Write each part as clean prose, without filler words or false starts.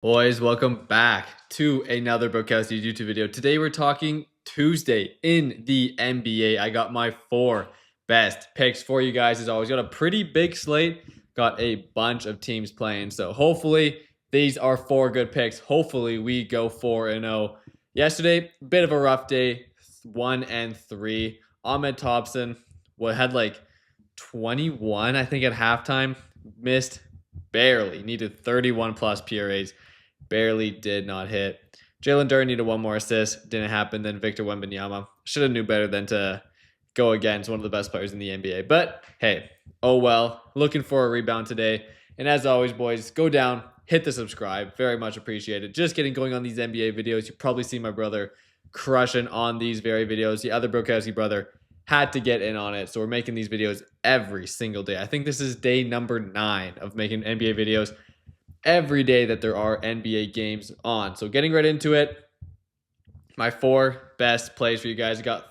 Boys, welcome back to another Brokowski YouTube video. Today we're talking Tuesday in the NBA. I got my 4 best picks for you guys. As always, got a pretty big slate. Got a bunch of teams playing. So hopefully these are 4 good picks. Hopefully we go 4-0. Yesterday, bit of a rough day. 1-3. Ahmed Thompson had like 21, I think, at halftime. Missed barely. Needed 31 plus PRAs. Barely did not hit. Jalen Durr needed 1 more assist. Didn't happen. Then Victor Wembanyama should have knew better than to go against one of the best players in the NBA. But hey, oh well. Looking for a rebound today. And as always, boys, go down, hit the subscribe. Very much appreciated. Just getting going on these NBA videos. You probably see my brother crushing on these very videos. The other Brokowski brother had to get in on it. So we're making these videos every single day. I think this is day number 9 of making NBA videos every day that there are NBA games on. So getting right into it, my 4 best plays for you guys. I got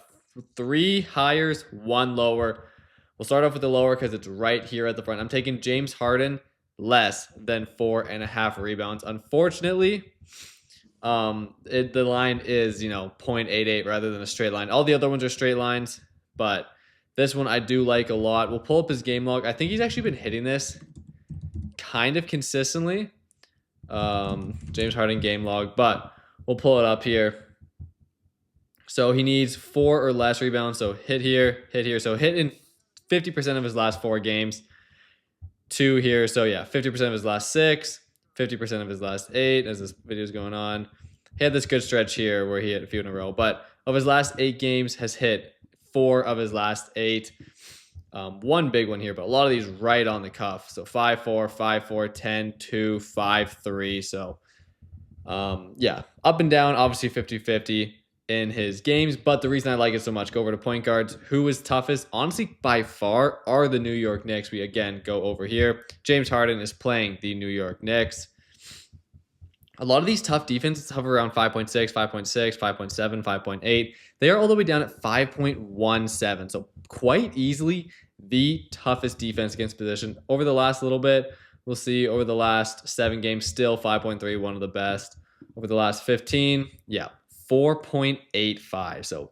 3 highers, 1 lower. We'll start off with the lower because it's right here at the front. I'm taking James Harden less than 4.5 rebounds. Unfortunately, the line is 0.88 rather than a straight line. All the other ones are straight lines, but this one I do like a lot. We'll pull up his game log. I think he's actually been hitting this kind of consistently. James Harden game log, but we'll pull it up here. So he needs 4 or less rebounds. So hit here, hit here. So hit in 50% of his last 4 games. 2 here. So yeah, 50% of his last 6, 50% of his last 8 as this video is going on. He had this good stretch here where he hit a few in a row, but of his last 8 games has hit 4 of his last 8. 1 big one here, but a lot of these right on the cuff. So 5-4, 5-4, 10-2, 5-3. So yeah, up and down, obviously 50-50 in his games. But the reason I like it so much, go over to point guards. Who is toughest? Honestly, by far, are the New York Knicks. We again go over here. James Harden is playing the New York Knicks. A lot of these tough defenses hover around 5.6, 5.6, 5.7, 5.8. They are all the way down at 5.17. So quite easily the toughest defense against position. Over the last little bit, we'll see over the last 7 games, still 5.3, one of the best. Over the last 15, yeah, 4.85. So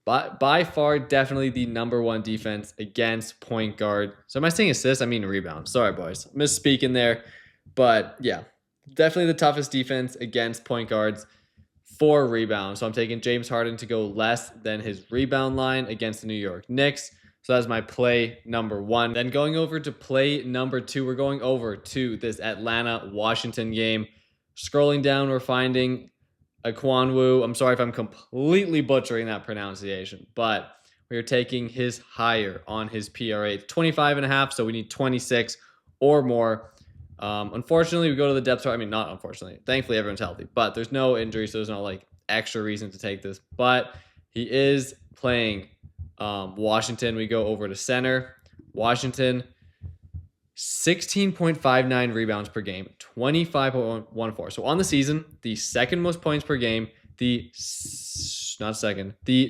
by far, definitely the number 1 defense against point guard. So am I saying assists? I mean rebound. Sorry, boys. Misspeaking there. But yeah, definitely the toughest defense against point guards for rebounds. So I'm taking James Harden to go less than his rebound line against the New York Knicks. So that's my play number 1. Then going over to play number 2, we're going over to this Atlanta-Washington game. Scrolling down, we're finding Akwanwu. I'm sorry if I'm completely butchering that pronunciation, but we're taking his higher on his PRA. 25.5, so we need 26 or more. Unfortunately, we go to the depth chart. I mean, not unfortunately. Thankfully, everyone's healthy, but there's no injury, so there's no like extra reason to take this. But he is playing Washington. We go over to center. Washington, 16.59 rebounds per game, 25.14. So on the season, the second most points per game, the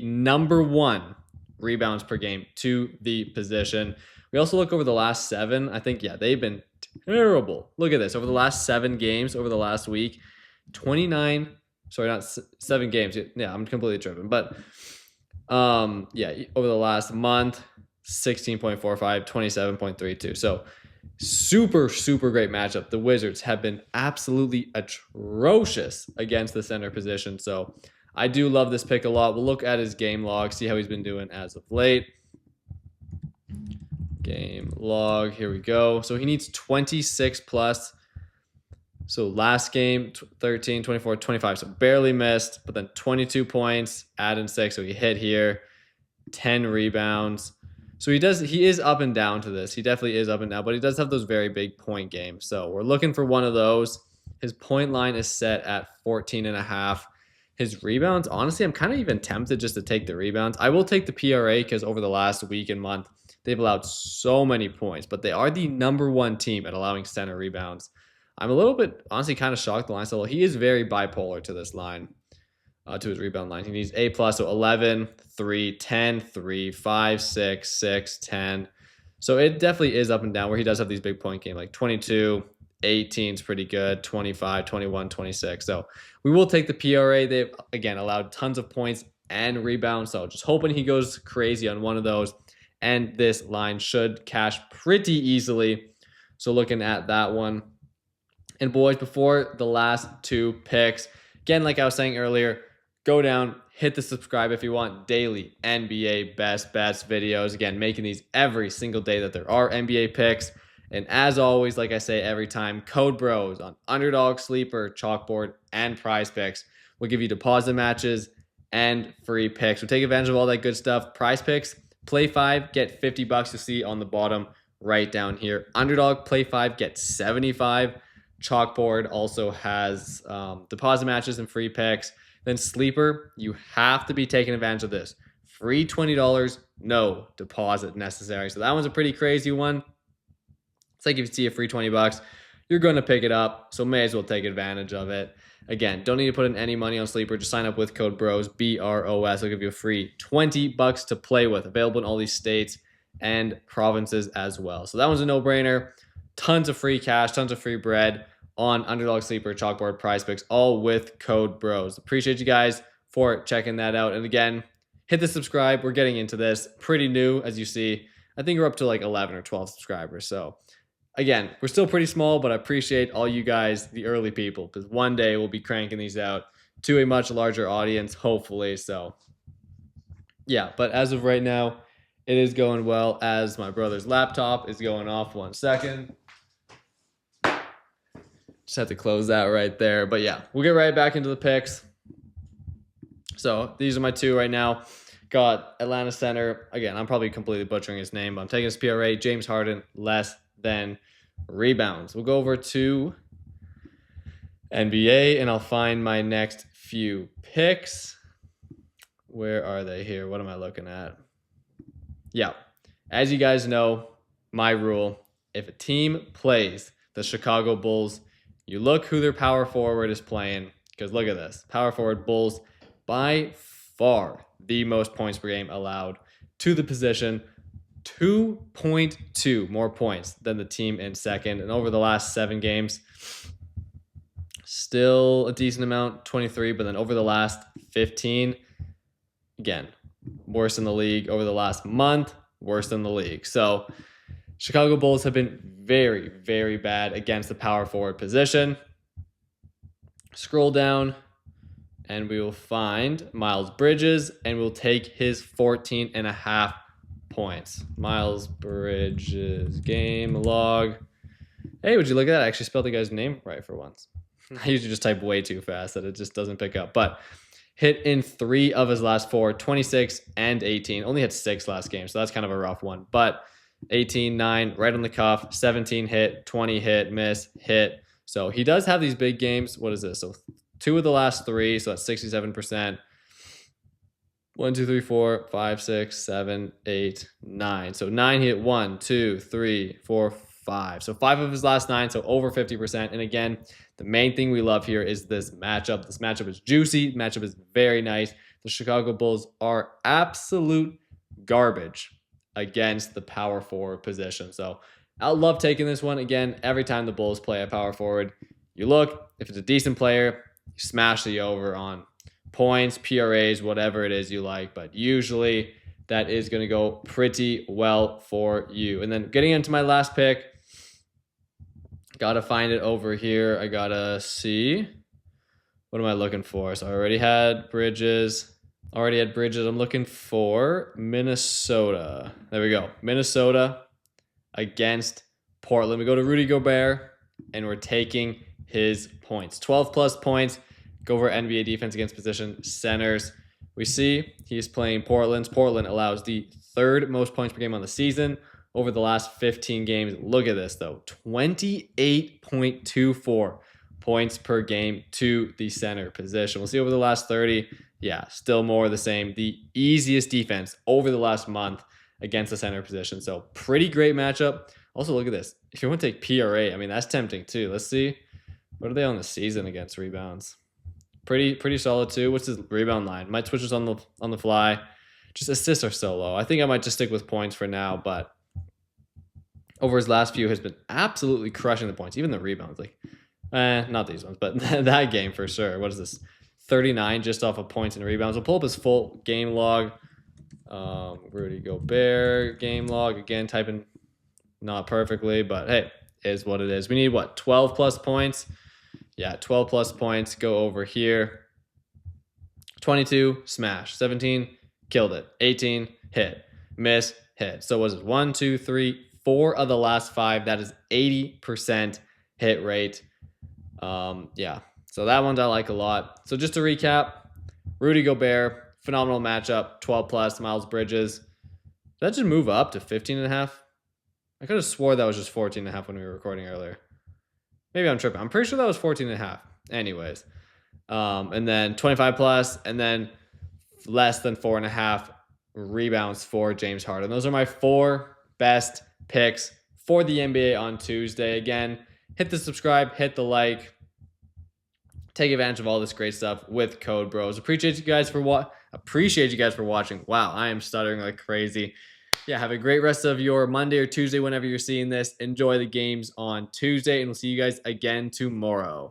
number 1 rebounds per game to the position. We also look over the last 7. I think, yeah, they've been terrible. Look at this. Over the last 7 games, over the last week, 29. Sorry, not 7 games. Yeah, I'm completely tripping. But yeah, over the last month, 16.45, 27.32. So super great matchup. The Wizards have been absolutely atrocious against the center position. So I do love this pick a lot. We'll look at his game log, see how he's been doing as of late. Game log, here we go. So he needs 26 plus. So last game, 13, 24, 25. So barely missed, but then 22 points, add in 6. So he hit here, 10 rebounds. So he is up and down to this. He definitely is up and down, but he does have those very big point games. So we're looking for one of those. His point line is set at 14.5. His rebounds, honestly, I'm kind of even tempted just to take the rebounds. I will take the PRA because over the last week and month, they've allowed so many points, but they are the number 1 team at allowing center rebounds. I'm a little bit, honestly, kind of shocked the line so he is very bipolar to this line, to his rebound line. He needs A+, so 11, 3, 10, 3, 5, 6, 6, 10. So it definitely is up and down where he does have these big point games like 22, 18 is pretty good. 25, 21, 26. So we will take the PRA. They've, again, allowed tons of points and rebounds. So just hoping he goes crazy on one of those. And this line should cash pretty easily. So looking at that one. And boys, before the last two picks, again, like I was saying earlier, go down, hit the subscribe if you want daily NBA best bets videos. Again, making these every single day that there are NBA picks. And as always, like I say every time, Code Bros on Underdog, Sleeper, Chalkboard, and PrizePicks will give you deposit matches and free picks. So take advantage of all that good stuff. PrizePicks, play 5, get $50. You'll see on the bottom right down here. Underdog, play 5, get 75. Chalkboard also has deposit matches and free picks. Then Sleeper, you have to be taking advantage of this. Free $20, no deposit necessary. So that one's a pretty crazy one. It's like if you see a free $20, you're going to pick it up. So may as well take advantage of it. Again, don't need to put in any money on Sleeper. Just sign up with code BROS, BROS. I'll give you a free $20 to play with. Available in all these states and provinces as well. So that one's a no-brainer. Tons of free cash, tons of free bread on Underdog, Sleeper, Chalkboard, PrizePicks, all with code BROS. Appreciate you guys for checking that out. And again, hit the subscribe. We're getting into this. Pretty new, as you see. I think we're up to like 11 or 12 subscribers. So again, we're still pretty small, but I appreciate all you guys, the early people, because one day we'll be cranking these out to a much larger audience, hopefully. So yeah, but as of right now, it is going well as my brother's laptop is going off. 1 second. Just have to close that right there. But yeah, we'll get right back into the picks. So these are my two right now. Got Atlanta center. Again, I'm probably completely butchering his name, but I'm taking his PRA. James Harden, less than rebounds. We'll go over to NBA, and I'll find my next few picks. Where are they here? What am I looking at? Yeah. As you guys know, my rule, if a team plays the Chicago Bulls, you look who their power forward is playing, because look at this. Power forward Bulls, by far the most points per game allowed to the position. 2.2 more points than the team in second. And over the last 7 games, still a decent amount, 23. But then over the last 15, again, worse in the league. Over the last month, worse than the league. So Chicago Bulls have been very, very bad against the power forward position. Scroll down and we will find Miles Bridges, and we'll take his 14.5 points. Miles Bridges game log. Hey, would you look at that? I actually spelled the guy's name right for once. I usually just type way too fast that it just doesn't pick up. But hit in 3 of his last 4, 26 and 18. Only had 6 last game, so that's kind of a rough one. But 18, 9, right on the cuff. 17 hit, 20 hit, miss, hit. So he does have these big games. What is this? So 2 of the last 3, so that's 67%. 1, 2, 3, 4, 5, 6, 7, 8, 9. So 9 hit 1, 2, 3, 4, 5. So 5 of his last 9, so over 50%. And again, the main thing we love here is this matchup. This matchup is juicy. The matchup is very nice. The Chicago Bulls are absolute garbage against the power forward position. So I love taking this one. Again, every time the Bulls play a power forward, you look, if it's a decent player, you smash the over on points, PRAs, whatever it is you like. But usually that is going to go pretty well for you. And then getting into my last pick, got to find it over here. I got to see. What am I looking for? So I already had Bridges. I'm looking for Minnesota. There we go. Minnesota against Portland. We go to Rudy Gobert, and we're taking his points. 12 plus points. Go over NBA defense against position centers. We see he's playing Portland. Portland allows the 3rd most points per game on the season over the last 15 games. Look at this, though. 28.24 points per game to the center position. We'll see over the last 30. Yeah, still more of the same. The easiest defense over the last month against the center position. So pretty great matchup. Also, look at this. If you want to take PRA, I mean, that's tempting too. Let's see. What are they on the season against rebounds? Pretty solid too. What's his rebound line? Might switch this on the fly. Just assists are so low. I think I might just stick with points for now, but over his last few has been absolutely crushing the points, even the rebounds. Like, not these ones, but that game for sure. What is this? 39 just off of points and rebounds. We'll pull up his full game log. Rudy Gobert game log. Again, typing not perfectly, but hey, is what it is. We need what? 12 plus points. Yeah, 12 plus points. Go over here. 22, smash. 17, killed it. 18, hit. Miss, hit. So was it 1, 2, 3, 4 of the last 5? That is 80% hit rate. Yeah. So that one I like a lot. So just to recap, Rudy Gobert, phenomenal matchup, 12 plus. Miles Bridges. Did that just move up to 15.5? I could have swore that was just 14.5 when we were recording earlier. Maybe I'm tripping. I'm pretty sure that was 14.5. Anyways. And then 25 plus, and then less than 4.5 rebounds for James Harden. Those are my 4 best picks for the NBA on Tuesday. Again, hit the subscribe, hit the like, take advantage of all this great stuff with Code Bros. Appreciate you guys for watching. Wow, I am stuttering like crazy. Yeah, have a great rest of your Monday or Tuesday whenever you're seeing this. Enjoy the games on Tuesday, and we'll see you guys again tomorrow.